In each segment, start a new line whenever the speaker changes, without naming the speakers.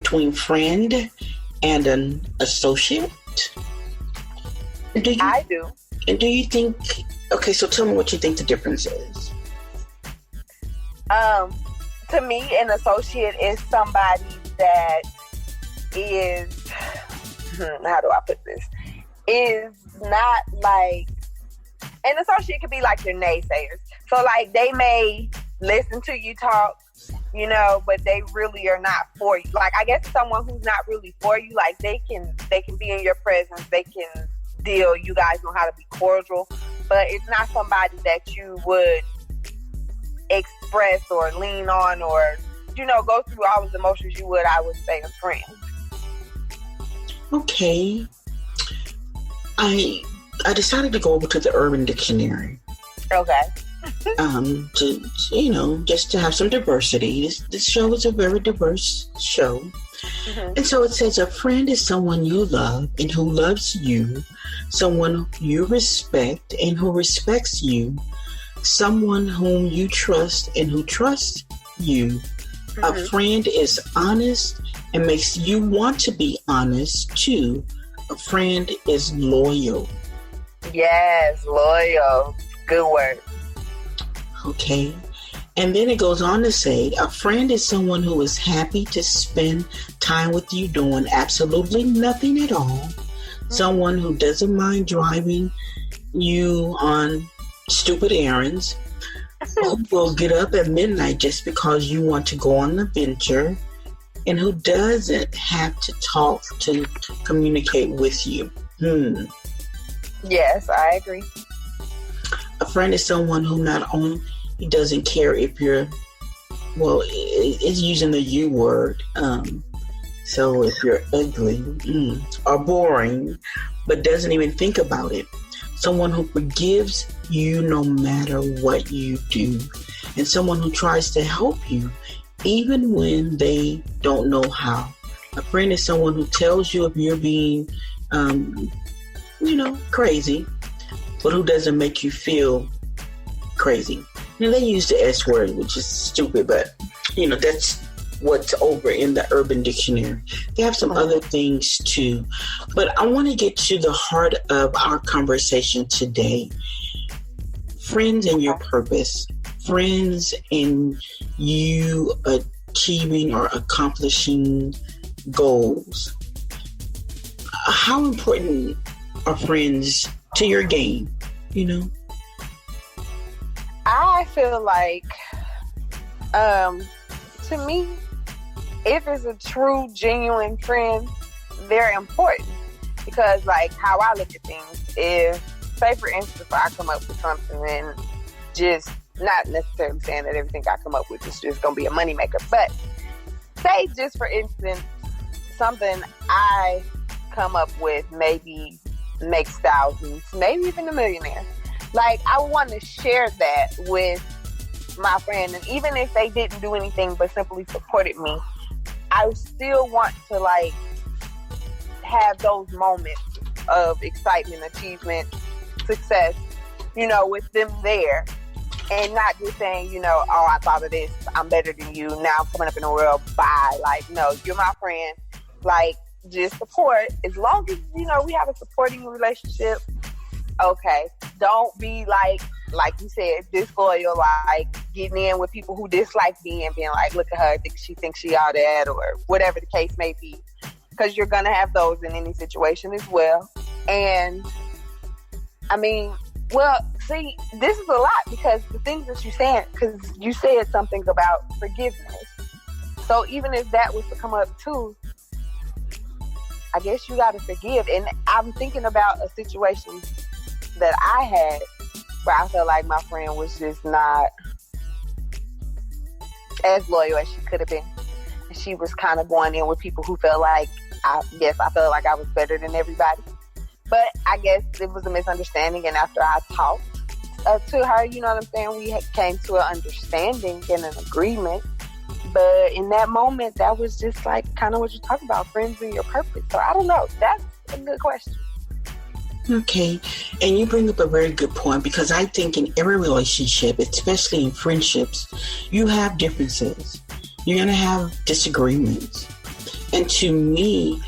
between friend and an associate?
I do.
And do you think, okay, so tell me what you think the difference is.
To me, an associate is somebody that is, how do I put this? Is not like, an associate could be like your naysayers. So like they may listen to you talk, you know, but they really are not for you. Like I guess someone who's not really for you, like they can be in your presence, they can deal, you guys know how to be cordial, but it's not somebody that you would express or lean on or, you know, go through all of the emotions you would, I would say, a friend.
Okay. I decided to go over to the Urban Dictionary.
Okay.
To you know, just to have some diversity. This show is a very diverse show. Mm-hmm. And so it says a friend is someone you love and who loves you, someone you respect and who respects you, someone whom you trust and who trusts you. Mm-hmm. A friend is honest and makes you want to be honest too. A friend is loyal.
Yes, loyal. Good word.
Okay. And then it goes on to say, a friend is someone who is happy to spend time with you doing absolutely nothing at all. Mm-hmm. Someone who doesn't mind driving you on stupid errands. Who will get up at midnight just because you want to go on an adventure. And who doesn't have to talk to communicate with you.
Yes, I agree.
A friend is someone who not only doesn't care if you're, well, it's using the you word. So if you're ugly or boring, but doesn't even think about it. Someone who forgives you no matter what you do. And someone who tries to help you even when they don't know how. A friend is someone who tells you if you're being, crazy, but who doesn't make you feel crazy. Now, they use the S word, which is stupid, but, that's what's over in the Urban Dictionary. They have some other things, too. But I want to get to the heart of our conversation today. Friends and your purpose. Friends and you achieving or accomplishing goals. How important are friends to your game,
I feel like, to me, if it's a true, genuine friend, they're important. Because, like, how I look at things is, say, for instance, if I come up with something and just, not necessarily saying that everything I come up with is just going to be a moneymaker, but say, just for instance, something I come up with maybe makes thousands, maybe even a millionaire. Like, I want to share that with my friend, and even if they didn't do anything but simply supported me, I still want to, like, have those moments of excitement, achievement, success, with them there, and not just saying, oh, I thought of this, I'm better than you, now I'm coming up in the world, bye. Like, no, you're my friend. Like, just support. As long as, we have a supporting relationship, okay. Don't be like you said, disloyal, like getting in with people who dislike me and being like, look at her, she thinks she all that, or whatever the case may be. Because you're going to have those in any situation as well. And, I mean, well, see, this is a lot because the things that you're saying, because you said something about forgiveness. So even if that was to come up too, I guess you got to forgive. And I'm thinking about a situation that I had where I felt like my friend was just not as loyal as she could have been. She was kind of going in with people who felt like, I felt like I was better than everybody. But I guess it was a misunderstanding, and after I talked to her, you know what I'm saying, we came to an understanding and an agreement. But in that moment, that was just like kind of what you talk about, friends and your purpose. So I don't know. That's a good question.
Okay. And you bring up a very good point, because I think in every relationship, especially in friendships, you have differences. You're going to have disagreements. And to me,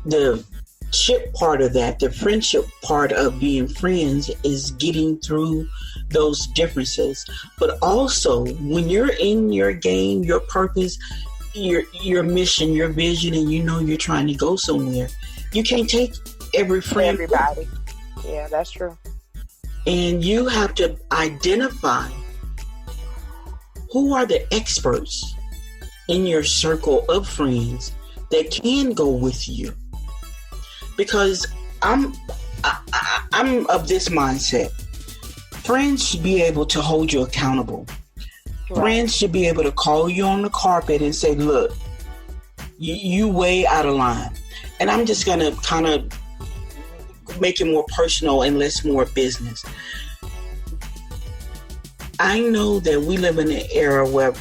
the chip part of that, the friendship part of being friends, is getting through those differences. But also, when you're in your game, your purpose, your mission, your vision, and you know you're trying to go somewhere, you can't take
everybody. Yeah, that's true.
And you have to identify who are the experts in your circle of friends that can go with you. Because I'm of this mindset. Friends should be able to hold you accountable. Right. Friends should be able to call you on the carpet and say, look, you way out of line. And I'm just going to kind of make it more personal and less more business. I know that we live in an era where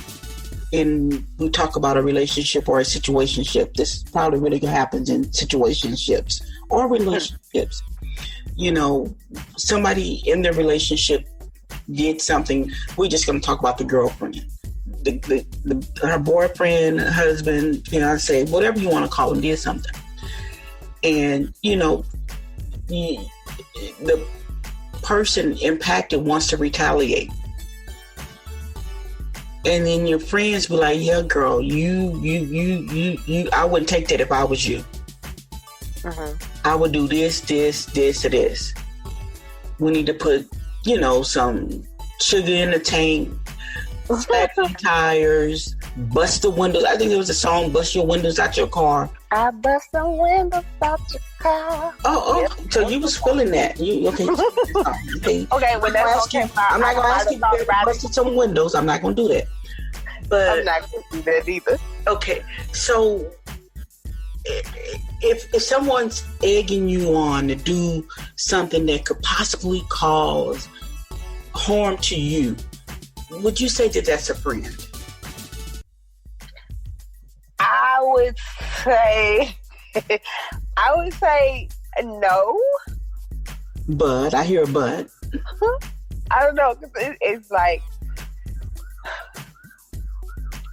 we talk about a relationship or a situationship. This probably really happens in situationships or relationships. You know, somebody in the relationship did something. We're just going to talk about the girlfriend, her boyfriend, husband, fiance, whatever you want to call them, did something. And, you know, the person impacted wants to retaliate. And then your friends be like, yeah, girl, I wouldn't take that if I was you. Uh-huh. I would do this, or this. We need to put, some sugar in the tank, slack the tires, bust the windows. I think there was a song, Bust Your Windows Out Your Car.
I bust the windows out your car.
Oh, yep. So you was feeling that. Okay.
Okay, when that came out,
I'm not going to ask you to bust some windows. I'm not going to do that. But
I'm not going to do that either.
Okay, so if someone's egging you on to do something that could possibly cause harm to you, would you say that that's a friend?
I would say no.
But I hear a but.
I don't know, cause it's like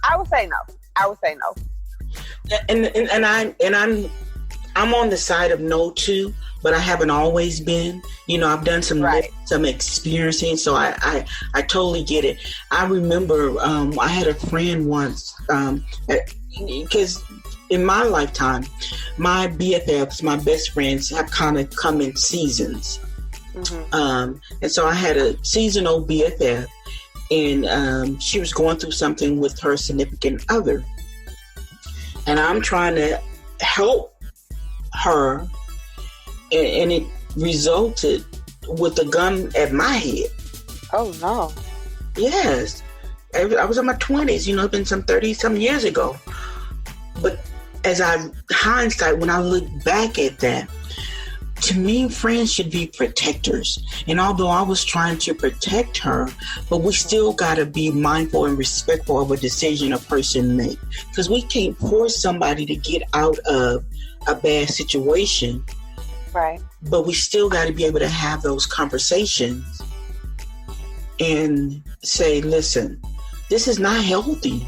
I would say no.
And I'm on the side of no too, but I haven't always been. I've done some experiencing, so I totally get it. I remember I had a friend once because in my lifetime, my BFFs, my best friends, have kind of come in seasons. Mm-hmm. And so I had a seasonal BFF, and she was going through something with her significant other. And I'm trying to help her, and it resulted with a gun at my head.
Oh, no.
Yes. I was in my 20s, it's been some 30-some years ago. But as hindsight, when I look back at that, to me, friends should be protectors. And although I was trying to protect her, but we still got to be mindful and respectful of a decision a person makes. Because we can't force somebody to get out of a bad situation.
Right.
But we still got to be able to have those conversations and say, listen, this is not healthy.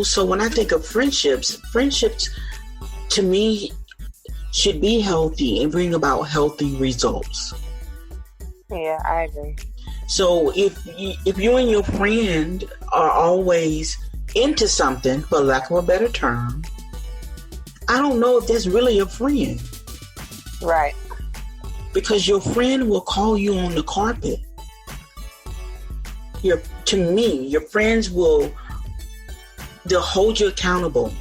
So when I think of friendships to me should be healthy and bring about healthy results.
Yeah, I agree.
So if you and your friend are always into something, for lack of a better term, I don't know if that's really a friend.
Right.
Because your friend will call you on the carpet. To me, your friends they'll hold you accountable.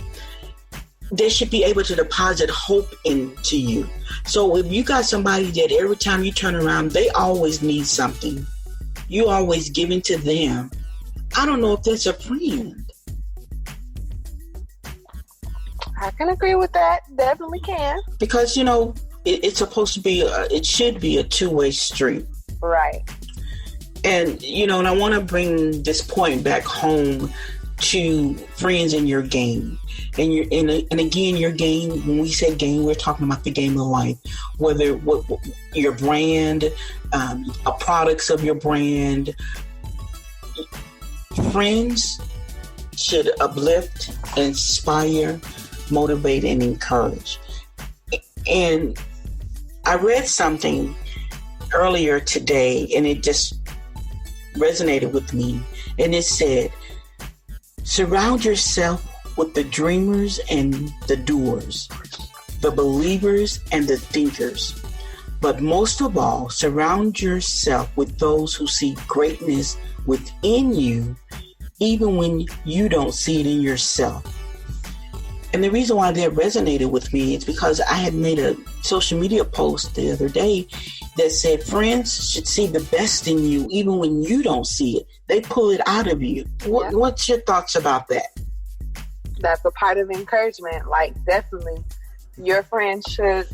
They should be able to deposit hope into you. So if you got somebody that every time you turn around, they always need something, you always giving to them, I don't know if that's a friend.
I can agree with that. Definitely can.
Because, it's supposed to be, it should be a two-way street.
Right.
And, and I want to bring this point back home to friends in your game. And again, your game, when we say game, we're talking about the game of life. Whether what your brand, products of your brand. Friends should uplift, inspire, motivate, and encourage. And I read something earlier today, and it just resonated with me. And it said, surround yourself with the dreamers and the doers, the believers and the thinkers. But most of all, surround yourself with those who see greatness within you, even when you don't see it in yourself. And the reason why that resonated with me is because I had made a social media post the other day that said friends should see the best in you even when you don't see it. They pull it out of you. What's your thoughts about that?
That's a part of encouragement. Like, definitely, your friends should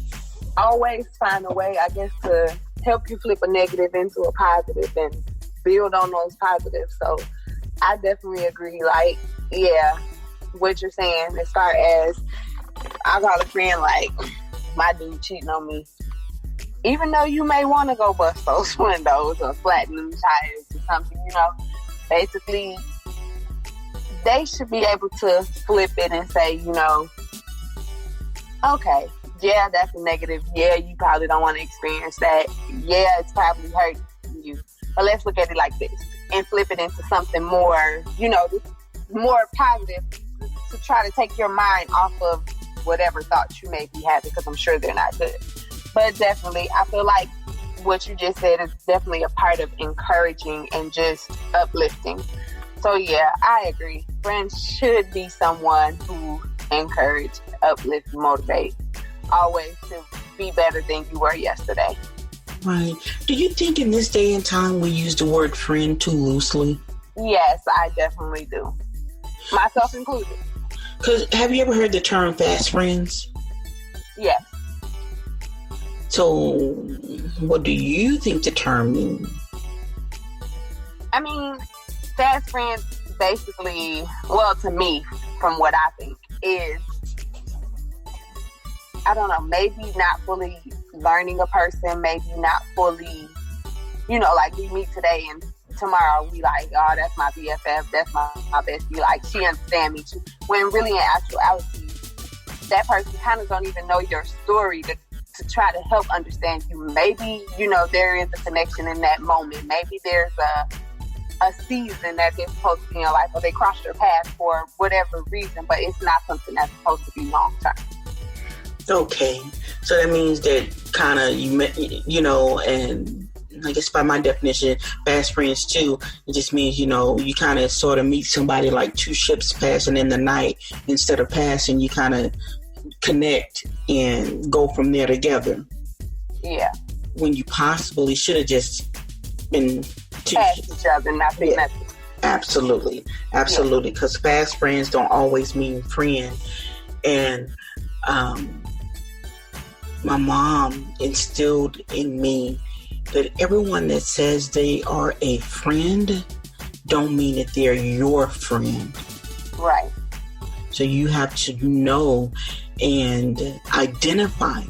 always find a way, I guess, to help you flip a negative into a positive and build on those positives. So I definitely agree. Like, yeah, what you're saying as far as I got a friend like my dude cheating on me, even though you may want to go bust those windows or flatten them tires or something, you know, basically they should be able to flip it and say, you know, okay, yeah, that's a negative. Yeah, you probably don't want to experience that. Yeah, it's probably hurting you. But let's look at it like this and flip it into something more, you know, more positive to try to take your mind off of whatever thoughts you may be having, because I'm sure they're not good. But definitely, I feel like what you just said is definitely a part of encouraging and just uplifting. So yeah, I agree. Friends should be someone who encourage, uplift, motivate, always to be better than you were yesterday.
Right. Do you think in this day and time we use the word friend too loosely?
Yes, I definitely do. Myself included.
Because have you ever heard the term fast friends?
Yes.
So what do you think the term means?
I mean, fast friends basically, well, to me, from what I think, is, I don't know, maybe not fully learning a person, maybe not fully, you know, like we meet today and tomorrow we like, oh, that's my BFF, that's my bestie, like she understands me too. When really in actuality, that person kind of don't even know your story to try to help understand you. Maybe, you know, there is a connection in that moment. Maybe there's a season that they're supposed to be in your life, or they crossed your path for whatever reason, but it's not something that's supposed to be long term.
Okay, so that means that kind of you know, and I guess by my definition, fast friends too, it just means, you know, you kind of sort of meet somebody like two ships passing in the night. Instead of passing, you kind of connect and go from there together.
Yeah.
When you possibly should have just been
past each other, not been nothing.
Absolutely, because fast friends don't always mean friend. And my mom instilled in me that everyone that says they are a friend don't mean that they're your friend.
Right.
So you have to know and identify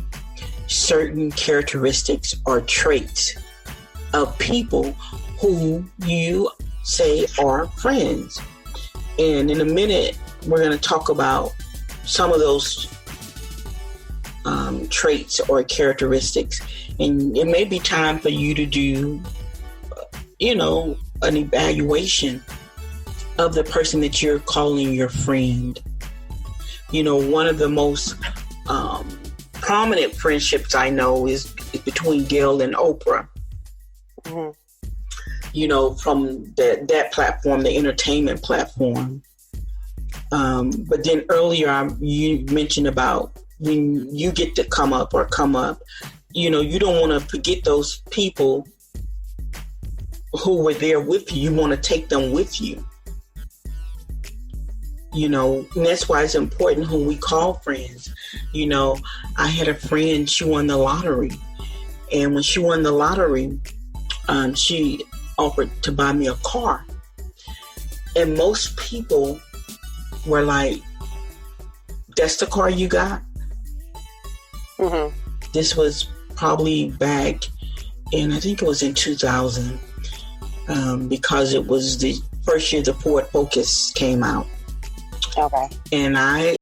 certain characteristics or traits of people who you say are friends. And in a minute, we're going to talk about some of those traits or characteristics. And it may be time for you to do, you know, an evaluation of the person that you're calling your friend. You know, one of the most prominent friendships I know is between Gail and Oprah.
Mm-hmm.
You know, from that platform, the entertainment platform. But then earlier you mentioned about when you get to come up, you know, you don't want to forget those people who were there with you. You want to take them with you. You know, and that's why it's important who we call friends. You know, I had a friend, she won the lottery. And when she won the lottery, she offered to buy me a car. And most people were like, that's the car you got?
Mm-hmm.
This was probably back in, I think it was in 2000, because it was the first year the Ford Focus came out.
Okay.
And I